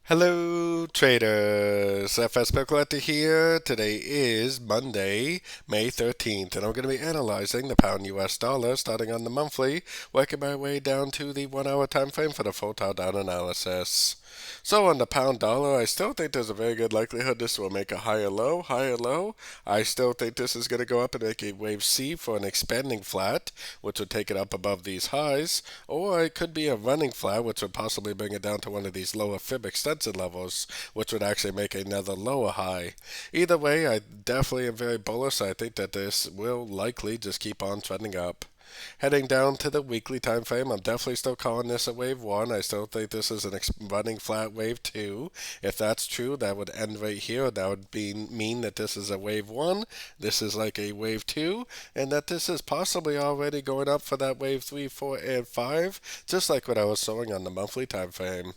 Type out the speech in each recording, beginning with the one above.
Hello traders, FX Pip Collector here. Today is Monday, May 13th, and I'm going to be analyzing the pound US dollar starting on the monthly, working my way down to the 1 hour time frame for the full down analysis. So on the pound dollar, I still think there's a very good likelihood this will make a higher low, higher low. I still think this is going to go up and make a wave C for an expanding flat, which would take it up above these highs, or it could be a running flat, which would possibly bring it down to one of these lower fib extension levels, which would actually make another lower high. Either way, I definitely am very bullish. I think that this will likely just keep on trending up. Heading down to the weekly time frame, I'm definitely still calling this a wave 1. I still think this is an running flat wave 2. If that's true, that would end right here. That would mean that this is a wave 1, this is like a wave 2, and that this is possibly already going up for that wave 3, 4, and 5, just like what I was showing on the monthly time frame.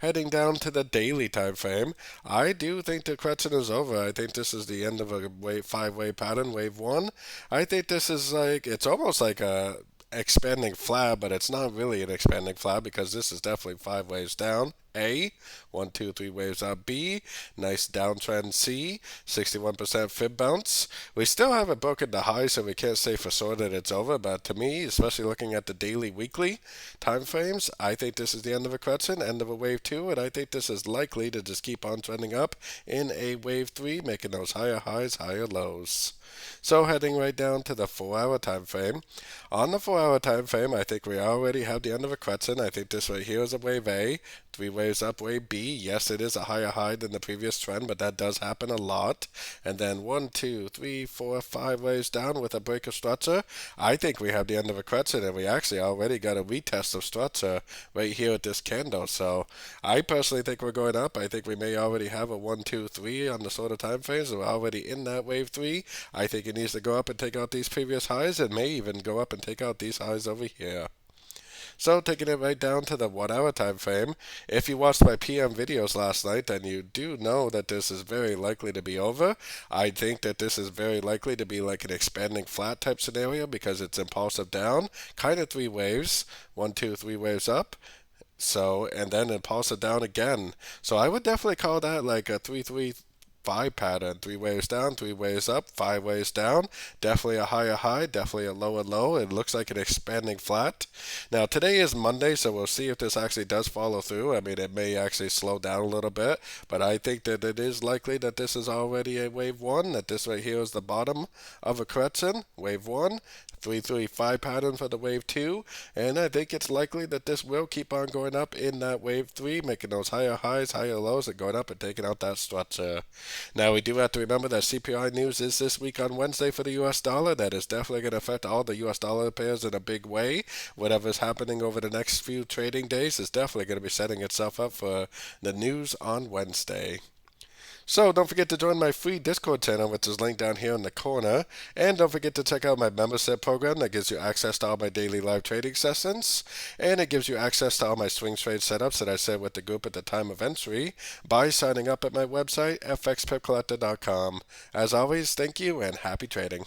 Heading down to the daily time frame, I do think the correction is over. I think this is the end of a five-way pattern, wave 1. I think this is like, it's almost like a expanding flat, but it's not really an expanding flat because this is definitely 5 waves down. A, 1, 2, 3 waves up. B, nice downtrend. C, 61% fib bounce. We still haven't broken the high, so we can't say for sure that it's over, but to me, especially looking at the daily, weekly time frames, I think this is the end of a correction, end of a wave 2, and I think this is likely to just keep on trending up in a wave 3, making those higher highs, higher lows. So heading right down to the 4 hour time frame. On the 4 hour time frame, I think we already have the end of a correction. I think this right here is a wave A, 3 waves up, wave B. Yes, it is a higher high than the previous trend, but that does happen a lot. And then 1, 2, 3, 4, 5 waves down with a break of structure. I think we have the end of a correction, and we actually already got a retest of structure right here at this candle. So I personally think we're going up. I think we may already have a 1, 2, 3 on the sort of time frames. We're already in that wave 3. I think it needs to go up and take out these previous highs, and may even go up and take out these highs over here. So taking it right down to the 1 hour time frame, if you watched my PM videos last night, then you do know that this is very likely to be over. I think that this is very likely to be like an expanding flat type scenario because it's impulsive down, kind of 3 waves, 1, 2, 3 waves up. So, and then impulsive down again. So I would definitely call that like a 3-3-5 pattern. 3 waves down, 3 waves up, 5 waves down. Definitely a higher high, definitely a lower low. It looks like an expanding flat. Now today is Monday, so we'll see if this actually does follow through. I mean, it may actually slow down a little bit, but I think that it is likely that this is already a wave 1, that this right here is the bottom of a correction, wave 1. 3-3-5 pattern for the wave 2, and I think it's likely that this will keep on going up in that wave 3, making those higher highs, higher lows, and going up and taking out that structure. Now we do have to remember that CPI news is this week on Wednesday for the US dollar. That is definitely going to affect all the US dollar pairs in a big way. Whatever's happening over the next few trading days is definitely going to be setting itself up for the news on Wednesday. So don't forget to join my free Discord channel, which is linked down here in the corner. And don't forget to check out my membership program that gives you access to all my daily live trading sessions. And it gives you access to all my swing trade setups that I set with the group at the time of entry by signing up at my website, fxpipcollector.com. As always, thank you and happy trading.